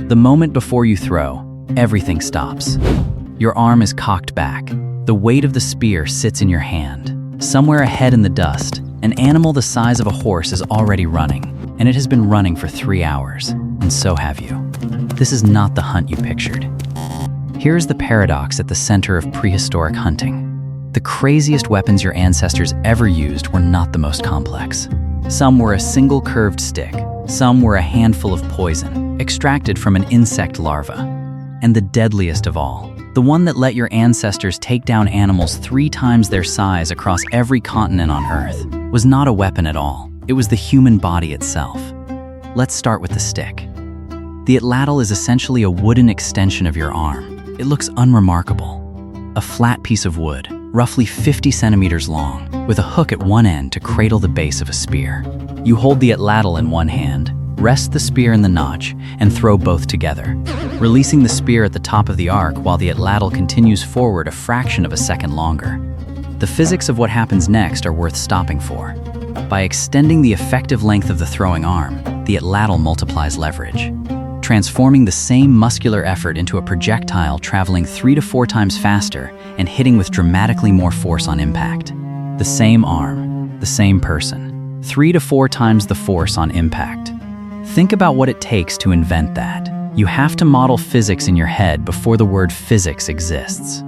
The moment before you throw, everything stops. Your arm is cocked back. The weight of the spear sits in your hand. Somewhere ahead in the dust, an animal the size of a horse is already running, and it has been running for 3 hours, and so have you. This is not the hunt you pictured. Here is the paradox at the center of prehistoric hunting. The craziest weapons your ancestors ever used were not the most complex. Some were a single curved stick, some were a handful of poison, extracted from an insect larva. And the deadliest of all, the one that let your ancestors take down animals 3 times their size across every continent on Earth, was not a weapon at all. It was the human body itself. Let's start with the stick. The atlatl is essentially a wooden extension of your arm. It looks unremarkable. A flat piece of wood, roughly 50 centimeters long, with a hook at one end to cradle the base of a spear. You hold the atlatl in one hand, rest the spear in the notch, and throw both together, releasing the spear at the top of the arc while the atlatl continues forward a fraction of a second longer. The physics of what happens next are worth stopping for. By extending the effective length of the throwing arm, the atlatl multiplies leverage, transforming the same muscular effort into a projectile traveling 3 to 4 times faster and hitting with dramatically more force on impact. The same arm, the same person, 3 to 4 times the force on impact. Think about what it takes to invent that. You have to model physics in your head before the word physics exists.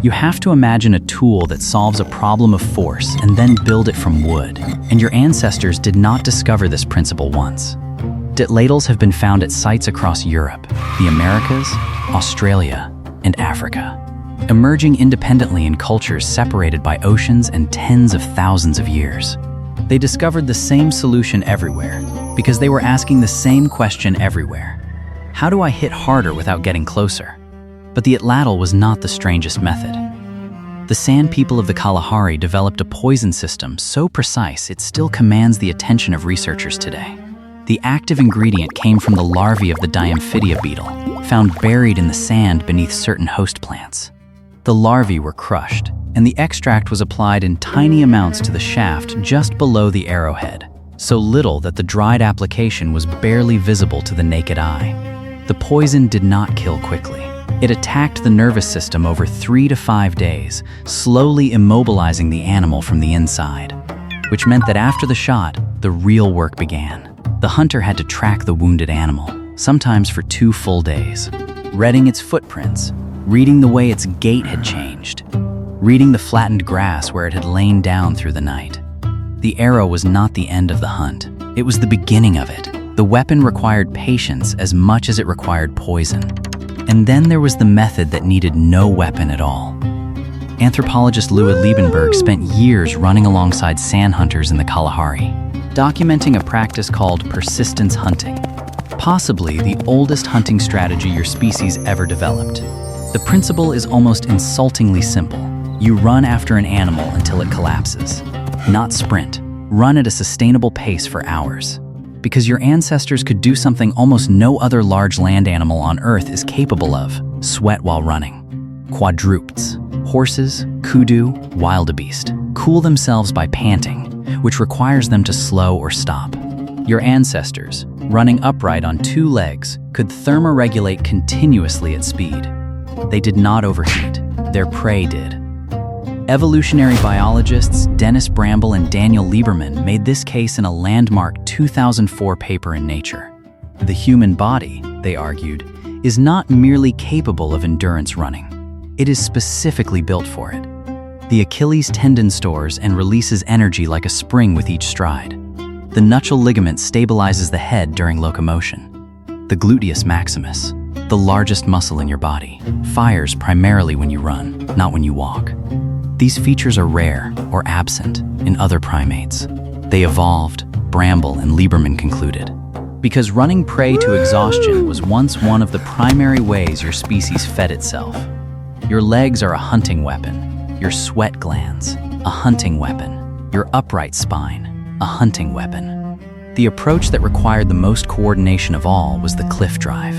You have to imagine a tool that solves a problem of force and then build it from wood. And your ancestors did not discover this principle once. Atlatls have been found at sites across Europe, the Americas, Australia, and Africa, emerging independently in cultures separated by oceans and tens of thousands of years. They discovered the same solution everywhere because they were asking the same question everywhere. How do I hit harder without getting closer? But the atlatl was not the strangest method. The San people of the Kalahari developed a poison system so precise it still commands the attention of researchers today. The active ingredient came from the larvae of the Diamphidia beetle, found buried in the sand beneath certain host plants. The larvae were crushed, and the extract was applied in tiny amounts to the shaft just below the arrowhead, so little that the dried application was barely visible to the naked eye. The poison did not kill quickly. It attacked the nervous system over 3 to 5 days, slowly immobilizing the animal from the inside, which meant that after the shot, the real work began. The hunter had to track the wounded animal, sometimes for 2 full days, reading its footprints, reading the way its gait had changed, reading the flattened grass where it had lain down through the night. The arrow was not the end of the hunt. It was the beginning of it. The weapon required patience as much as it required poison. And then there was the method that needed no weapon at all. Anthropologist Louis Liebenberg spent years running alongside sand hunters in the Kalahari, documenting a practice called persistence hunting, possibly the oldest hunting strategy your species ever developed. The principle is almost insultingly simple. You run after an animal until it collapses. Not sprint. Run at a sustainable pace for hours. Because your ancestors could do something almost no other large land animal on Earth is capable of: sweat while running. Quadrupeds, horses, kudu, wildebeest, cool themselves by panting, which requires them to slow or stop. Your ancestors, running upright on 2 legs, could thermoregulate continuously at speed. They did not overheat. Their prey did. Evolutionary biologists Dennis Bramble and Daniel Lieberman made this case in a landmark 2004 paper in Nature. The human body, they argued, is not merely capable of endurance running. It is specifically built for it. The Achilles tendon stores and releases energy like a spring with each stride. The nuchal ligament stabilizes the head during locomotion. The gluteus maximus, the largest muscle in your body, fires primarily when you run, not when you walk. These features are rare or absent in other primates. They evolved, Bramble and Lieberman concluded, because running prey to exhaustion was once one of the primary ways your species fed itself. Your legs are a hunting weapon. Your sweat glands, a hunting weapon. Your upright spine, a hunting weapon. The approach that required the most coordination of all was the cliff drive.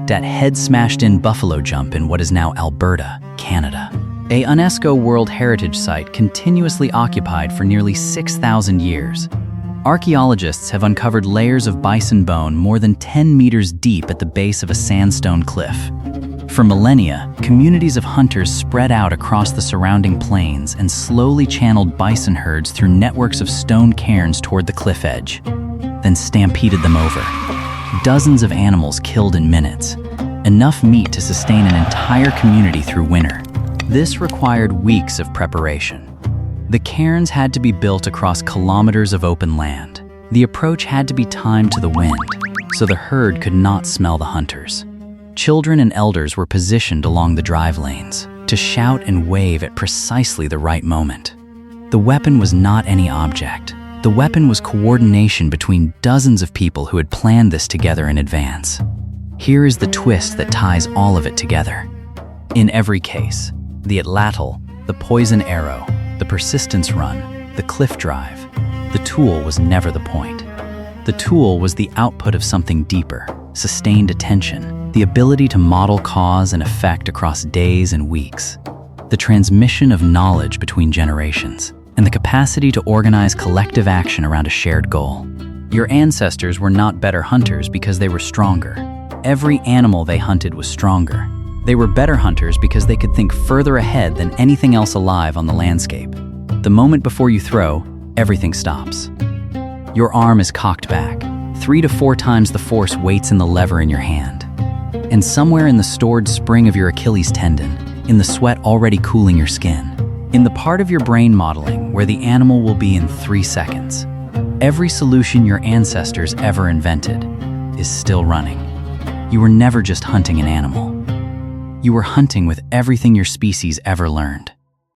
That head-smashed-in buffalo jump in what is now Alberta, Canada. A UNESCO World Heritage Site continuously occupied for nearly 6,000 years. Archaeologists have uncovered layers of bison bone more than 10 meters deep at the base of a sandstone cliff. For millennia, communities of hunters spread out across the surrounding plains and slowly channeled bison herds through networks of stone cairns toward the cliff edge, then stampeded them over. Dozens of animals killed in minutes, enough meat to sustain an entire community through winter. This required weeks of preparation. The cairns had to be built across kilometers of open land. The approach had to be timed to the wind, so the herd could not smell the hunters. Children and elders were positioned along the drive lanes to shout and wave at precisely the right moment. The weapon was not any object. The weapon was coordination between dozens of people who had planned this together in advance. Here is the twist that ties all of it together. In every case, the atlatl, the poison arrow, the persistence run, the cliff drive, the tool was never the point. The tool was the output of something deeper, sustained attention, the ability to model cause and effect across days and weeks, the transmission of knowledge between generations, and the capacity to organize collective action around a shared goal. Your ancestors were not better hunters because they were stronger. Every animal they hunted was stronger. They were better hunters because they could think further ahead than anything else alive on the landscape. The moment before you throw, everything stops. Your arm is cocked back. 3 to 4 times the force waits in the lever in your hand. And somewhere in the stored spring of your Achilles tendon, in the sweat already cooling your skin, in the part of your brain modeling where the animal will be in 3 seconds, every solution your ancestors ever invented is still running. You were never just hunting an animal. You were hunting with everything your species ever learned.